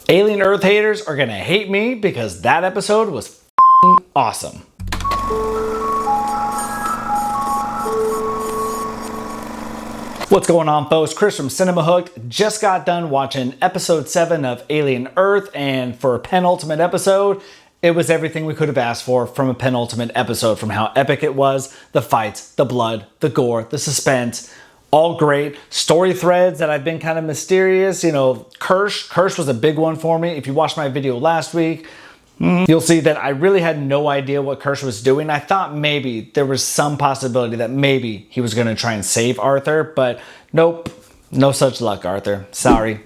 Alien Earth haters are gonna hate me because that episode was awesome. What's going on, folks? Chris from Cinema Hooked. Just got done watching episode 7 of Alien Earth, and for a penultimate episode, it was everything we could have asked for from a penultimate episode, from how epic it was, the fights, the blood, the gore, the suspense, all great. Story threads that I've been kind of mysterious. You know, Kirsch was a big one for me. If you watched my video last week, you'll see that I really had no idea what Kirsch was doing. I thought maybe there was some possibility that maybe he was going to try and save Arthur, but nope, no such luck, Arthur. Sorry.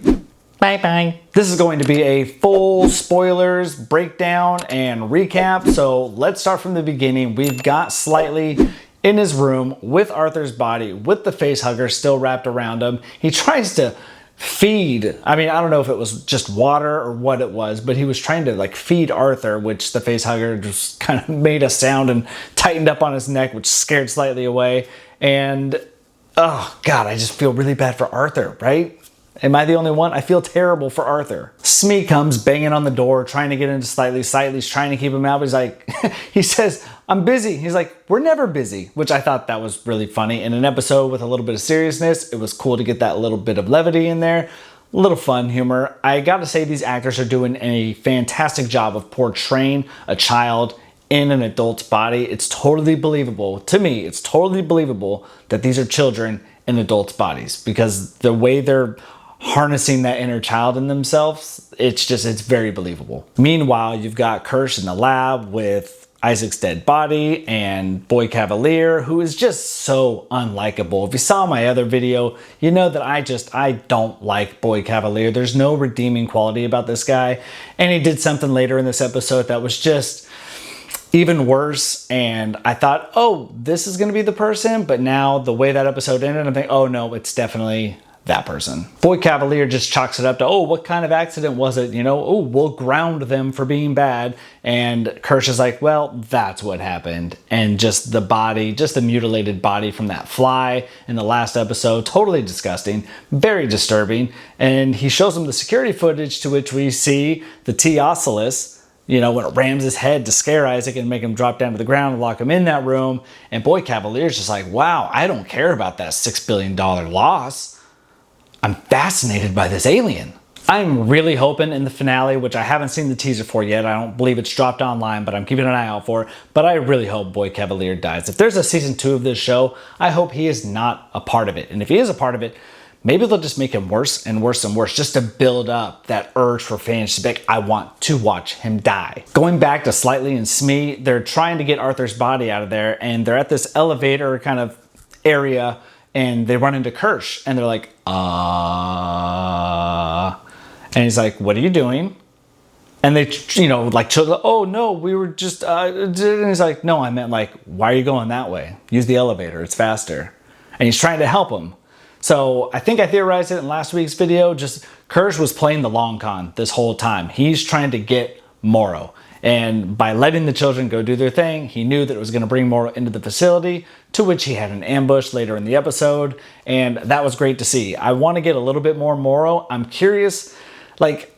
Bye-bye. This is going to be a full spoilers, breakdown, and recap, so let's start from the beginning. We've got Slightly in his room with Arthur's body, with the face hugger still wrapped around him. He tries to feed, I don't know if it was just water or what it was, but he was trying to like feed Arthur, which the face hugger just kind of made a sound and tightened up on his neck, which scared Slightly away. And oh God, I just feel really bad for Arthur, right? Am I the only one? I feel terrible for Arthur. Smee comes banging on the door, trying to get into Slightly. Slightly's trying to keep him out, but he's like, he says, I'm busy. He's like, we're never busy, which I thought that was really funny. In an episode with a little bit of seriousness, it was cool to get that little bit of levity in there. A little fun humor. I gotta say, these actors are doing a fantastic job of portraying a child in an adult's body. It's totally believable. To me, it's totally believable that these are children in adults' bodies, because the way they're harnessing that inner child in themselves, it's very believable. Meanwhile, you've got Kirsch in the lab with Isaac's dead body and Boy Cavalier, who is just so unlikable. If you saw my other video, you know that I don't like Boy Cavalier. There's no redeeming quality about this guy. And he did something later in this episode that was just even worse. And I thought, oh, this is going to be the person. But now the way that episode ended, I'm thinking, oh no, it's definitely that person. Boy Cavalier just chalks it up to, oh, what kind of accident was it? You know, oh, we'll ground them for being bad. And Kirsch is like, well, that's what happened. And just the body, just the mutilated body from that fly in the last episode, totally disgusting, very disturbing. And he shows him the security footage, to which we see the T-Oculus, you know, when it rams his head to scare Isaac and make him drop down to the ground and lock him in that room. And Boy Cavalier's just like, wow, I don't care about that $6 billion loss. I'm fascinated by this alien. I'm really hoping in the finale, which I haven't seen the teaser for yet, I don't believe it's dropped online, but I'm keeping an eye out for it, but I really hope Boy Cavalier dies. If there's a season 2 of this show, I hope he is not a part of it. And if he is a part of it, maybe they'll just make him worse and worse and worse, just to build up that urge for fans to be like, I want to watch him die. Going back to Slightly and Smee, they're trying to get Arthur's body out of there, and they're at this elevator kind of area, and they run into Kirsch, and they're like, and he's like, what are you doing? And they, you know, like, oh no, we were just, and he's like, no, I meant like, why are you going that way? Use the elevator, it's faster. And he's trying to help him. So I think I theorized it in last week's video, just Kirsch was playing the long con this whole time. He's trying to get Morrow. And by letting the children go do their thing, he knew that it was going to bring Morrow into the facility, to which he had an ambush later in the episode. And that was great to see. I want to get a little bit more Morrow. I'm curious, like,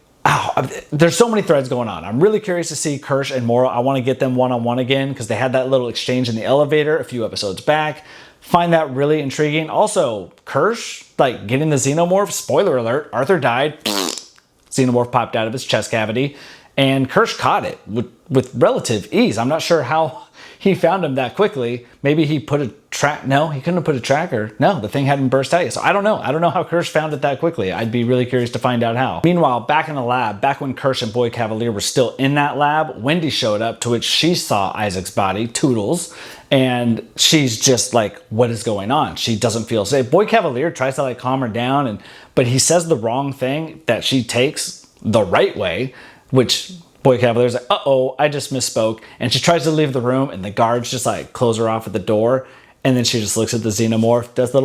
there's so many threads going on. I'm really curious to see Kirsch and Morrow. I want to get them one-on-one again, because they had that little exchange in the elevator a few episodes back. Find that really intriguing. Also, Kirsch, like, getting the xenomorph, spoiler alert, Arthur died. Xenomorph popped out of his chest cavity. And Kirsch caught it with relative ease. I'm not sure how he found him that quickly. Maybe he put a track. No, he couldn't have put a tracker. No, the thing hadn't burst out yet. So I don't know. I don't know how Kirsch found it that quickly. I'd be really curious to find out how. Meanwhile, back in the lab, back when Kirsch and Boy Cavalier were still in that lab, Wendy showed up, to which she saw Isaac's body, Toodles, and she's just like, what is going on? She doesn't feel safe. Boy Cavalier tries to like calm her down, but he says the wrong thing that she takes the right way, which Boy Cavalier's like, uh-oh, I just misspoke. And she tries to leave the room, and the guards just like close her off at the door. And then she just looks at the xenomorph, does the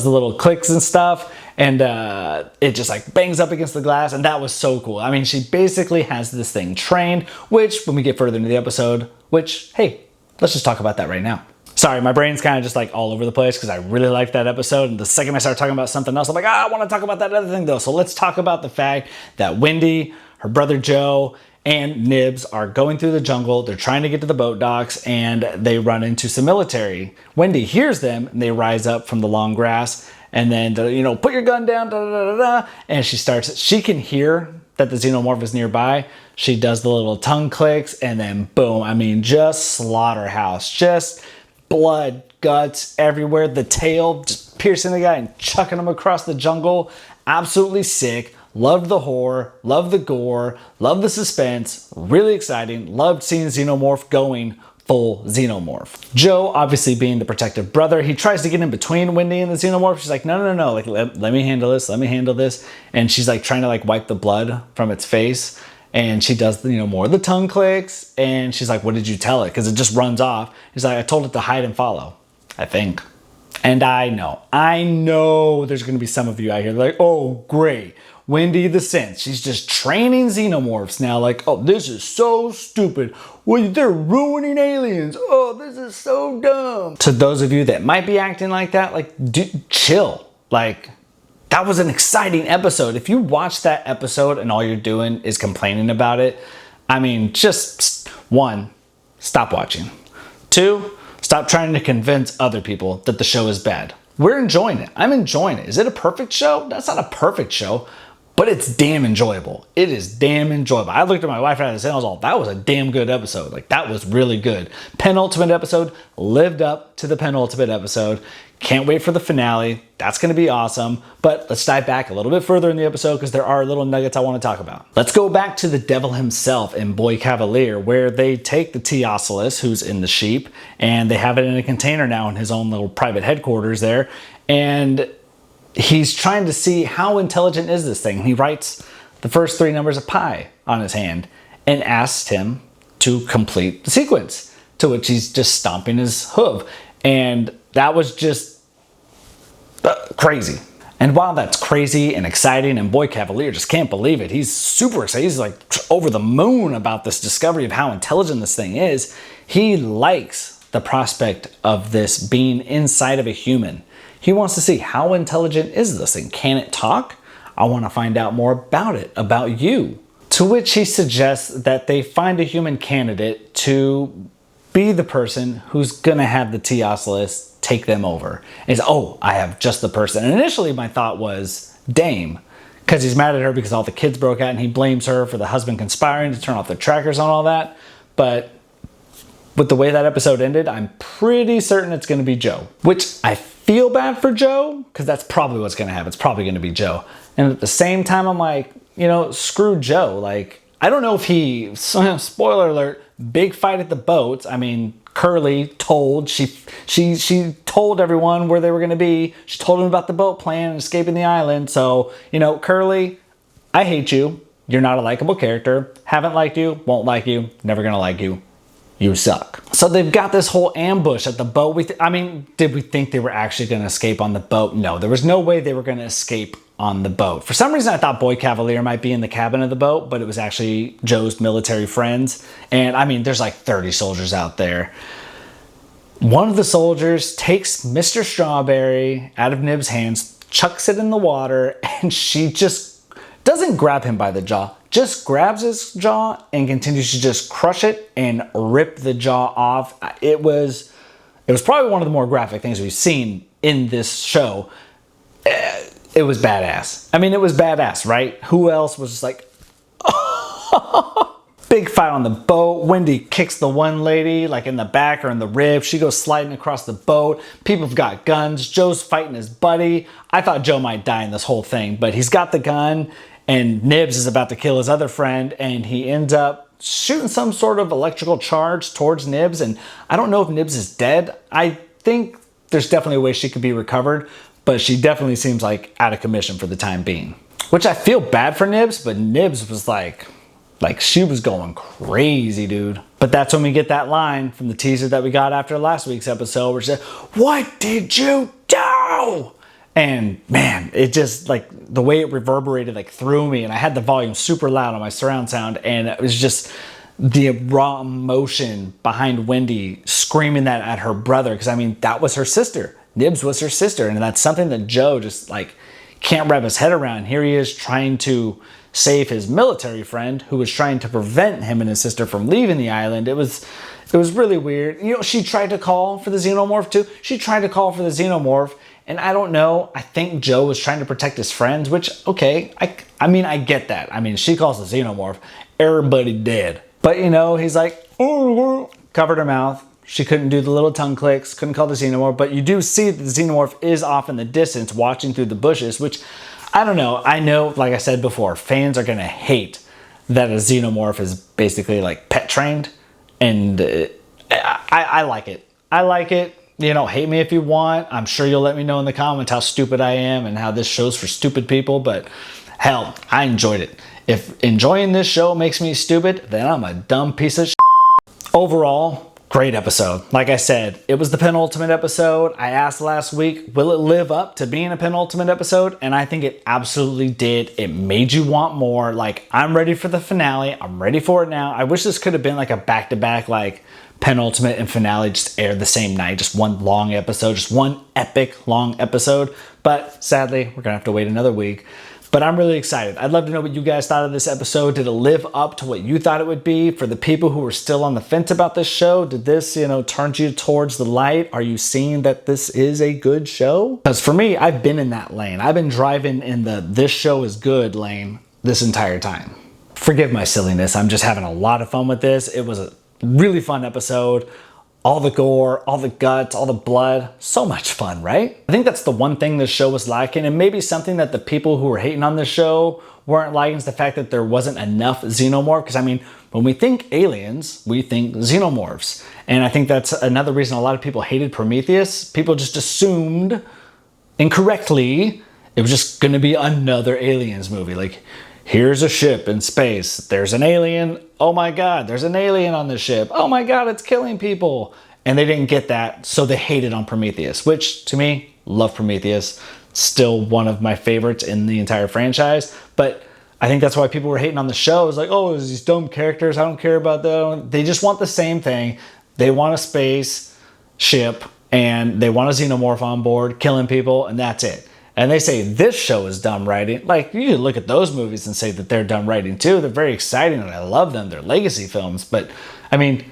little clicks and stuff. And it just like bangs up against the glass. And that was so cool. I mean, she basically has this thing trained, which when we get further into the episode, which, hey, let's just talk about that right now. Sorry, my brain's kind of just like all over the place because I really liked that episode. And the second I start talking about something else, I'm like, I want to talk about that other thing though. So let's talk about the fact that Wendy, her brother Joe, and Nibs are going through the jungle. They're trying to get to the boat docks and they run into some military. Wendy hears them and they rise up from the long grass and then, put your gun down, da da da da. And she can hear that the xenomorph is nearby. She does the little tongue clicks and then boom, just slaughterhouse. Just blood, guts everywhere. The tail just piercing the guy and chucking him across the jungle. Absolutely sick. Loved the horror, loved the gore, loved the suspense. Really exciting. Loved seeing Xenomorph going full Xenomorph. Joe, obviously being the protective brother, he tries to get in between Wendy and the Xenomorph. She's like, no. Like, let me handle this. Let me handle this. And she's like trying to like wipe the blood from its face. And she does, more of the tongue clicks. And she's like, what did you tell it? Because it just runs off. He's like, I told it to hide and follow, I think. And I know there's going to be some of you out here like, oh, great. Wendy the Synth. She's just training xenomorphs now. Like, oh, this is so stupid. Well, they're ruining aliens. Oh, this is so dumb. To those of you that might be acting like that, like, chill. Like, that was an exciting episode. If you watch that episode and all you're doing is complaining about it, just 1, stop watching. 2, stop trying to convince other people that the show is bad. We're enjoying it. I'm enjoying it. Is it a perfect show? That's not a perfect show, but it's damn enjoyable. It is damn enjoyable. I looked at my wife and I was all, that was a damn good episode. Like, that was really good. Penultimate episode lived up to the penultimate episode. Can't wait for the finale. That's going to be awesome. But let's dive back a little bit further in the episode because there are little nuggets I want to talk about. Let's go back to the devil himself in Boy Cavalier, where they take the Teoculus, who's in the sheep, and they have it in a container now in his own little private headquarters there. And he's trying to see how intelligent is this thing. He writes the first 3 numbers of pi on his hand and asks him to complete the sequence, to which he's just stomping his hoof. And that was just crazy. And while that's crazy and exciting, and Boy Cavalier just can't believe it, he's super excited. He's like over the moon about this discovery of how intelligent this thing is. He likes the prospect of this being inside of a human. He wants to see how intelligent is this thing. Can it talk? I want to find out more about it, about you. To which he suggests that they find a human candidate to be the person who's gonna have the Teoculus take them over. And he's, oh, I have just the person. And initially my thought was Dame, because he's mad at her because all the kids broke out and he blames her for the husband conspiring to turn off the trackers on all that. But with the way that episode ended, I'm pretty certain it's gonna be Joe, which I feel bad for Joe because that's probably what's gonna happen. It's probably gonna be Joe. And at the same time, I'm like, screw Joe. Like, I don't know if he, spoiler alert, big fight at the boats. Curly told, she told everyone where they were going to be. She told them about the boat plan and escaping the island. So, Curly, I hate you. You're not a likable character. Haven't liked you, won't like you, never going to like you. You suck. So they've got this whole ambush at the boat. Did we think they were actually going to escape on the boat? No, there was no way they were going to escape on the boat. For some reason, I thought Boy Cavalier might be in the cabin of the boat, but it was actually Joe's military friends. And there's like 30 soldiers out there. One of the soldiers takes Mr. Strawberry out of Nib's hands, chucks it in the water, and she just doesn't grab him by the jaw, just grabs his jaw and continues to just crush it and rip the jaw off. It was probably one of the more graphic things we've seen in this show. It was badass. It was badass, right? Who else was just like, big fight on the boat. Wendy kicks the one lady like in the back or in the rib. She goes sliding across the boat. People have got guns. Joe's fighting his buddy. I thought Joe might die in this whole thing, but he's got the gun and Nibs is about to kill his other friend and he ends up shooting some sort of electrical charge towards Nibs. And I don't know if Nibs is dead. I think there's definitely a way she could be recovered, but she definitely seems like out of commission for the time being. Which I feel bad for Nibs, but Nibs was like she was going crazy, dude. But that's when we get that line from the teaser that we got after last week's episode where she said, "What did you do?" And man, it just like the way it reverberated like through me, and I had the volume super loud on my surround sound, and it was just the raw emotion behind Wendy screaming that at her brother, because I mean, that was her sister. Nibs was her sister, and that's something that Joe just like can't wrap his head around. Here he is trying to save his military friend who was trying to prevent him and his sister from leaving the island. It was really weird. You know, she tried to call for the xenomorph too. She tried to call for the xenomorph, and I don't know. I think Joe was trying to protect his friends, which, okay, I mean, I get that. I mean, she calls the xenomorph, everybody dead. But, you know, he's like, oh, covered her mouth. She couldn't do the little tongue clicks, couldn't call the xenomorph, but you do see that the xenomorph is off in the distance watching through the bushes, which, I don't know. I know, like I said before, fans are going to hate that a xenomorph is basically like pet trained, and I like it. I like it. You know, hate me if you want. I'm sure you'll let me know in the comments how stupid I am and how this show's for stupid people, but hell, I enjoyed it. If enjoying this show makes me stupid, then I'm a dumb piece of shit. Overall, great episode. Like I said, it was the penultimate episode. I asked last week, will it live up to being a penultimate episode? And I think it absolutely did. It made you want more. Like, I'm ready for the finale. I'm ready for it now. I wish this could have been like a back-to-back, like, penultimate and finale just aired the same night. Just one long episode, just one epic long episode. But sadly, we're gonna have to wait another week. But I'm really excited. I'd love to know what you guys thought of this episode. Did it live up to what you thought it would be? For the people who were still on the fence about this show, did this, you know, turn you towards the light? Are you seeing that this is a good show? Because for me, I've been in that lane. I've been driving in the this show is good lane this entire time. Forgive my silliness. I'm just having a lot of fun with this. It was a really fun episode. All the gore, all the guts, all the blood. So much fun, right? I think that's the one thing this show was lacking, and maybe something that the people who were hating on this show weren't liking is the fact that there wasn't enough xenomorph. Because I mean, when we think aliens, we think xenomorphs. And I think that's another reason a lot of people hated Prometheus. People just assumed incorrectly it was just gonna be another aliens movie. Like, here's a ship in space. There's an alien. Oh my God, there's an alien on the ship. Oh my God, it's killing people. And they didn't get that, so they hated on Prometheus, which to me, love Prometheus. Still one of my favorites in the entire franchise. But I think that's why people were hating on the show. It's like, oh, there's these dumb characters. I don't care about them. They just want the same thing. They want a space ship and they want a xenomorph on board killing people, and that's it. And they say this show is dumb writing. Like, you can look at those movies and say that they're dumb writing too. They're very exciting and I love them. They're legacy films. But, I mean,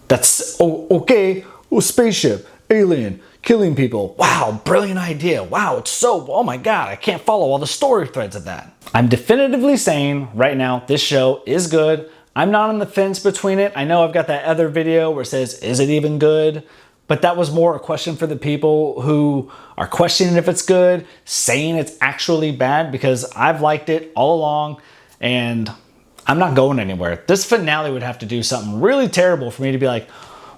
that's, okay, spaceship, alien, killing people. Wow, brilliant idea. Wow, it's so, oh my God, I can't follow all the story threads of that. I'm definitively saying right now, this show is good. I'm not on the fence between it. I know I've got that other video where it says, is it even good? But that was more a question for the people who are questioning if it's good, saying it's actually bad, because I've liked it all along and I'm not going anywhere. This finale would have to do something really terrible for me to be like,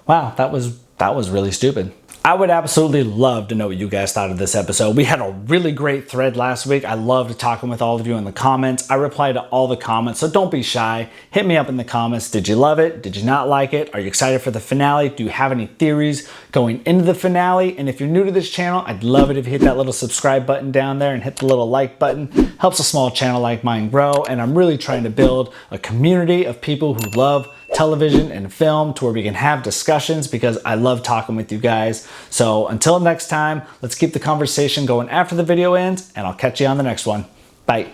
wow, that was really stupid. I would absolutely love to know what you guys thought of this episode. We had a really great thread last week. I loved talking with all of you in the comments. I reply to all the comments, so don't be shy. Hit me up in the comments. Did you love it? Did you not like it? Are you excited for the finale? Do you have any theories going into the finale? And if you're new to this channel, I'd love it if you hit that little subscribe button down there and hit the little like button. Helps a small channel like mine grow, and I'm really trying to build a community of people who love television and film to where we can have discussions, because I love talking with you guys. So until next time, let's keep the conversation going after the video ends, and I'll catch you on the next one. Bye.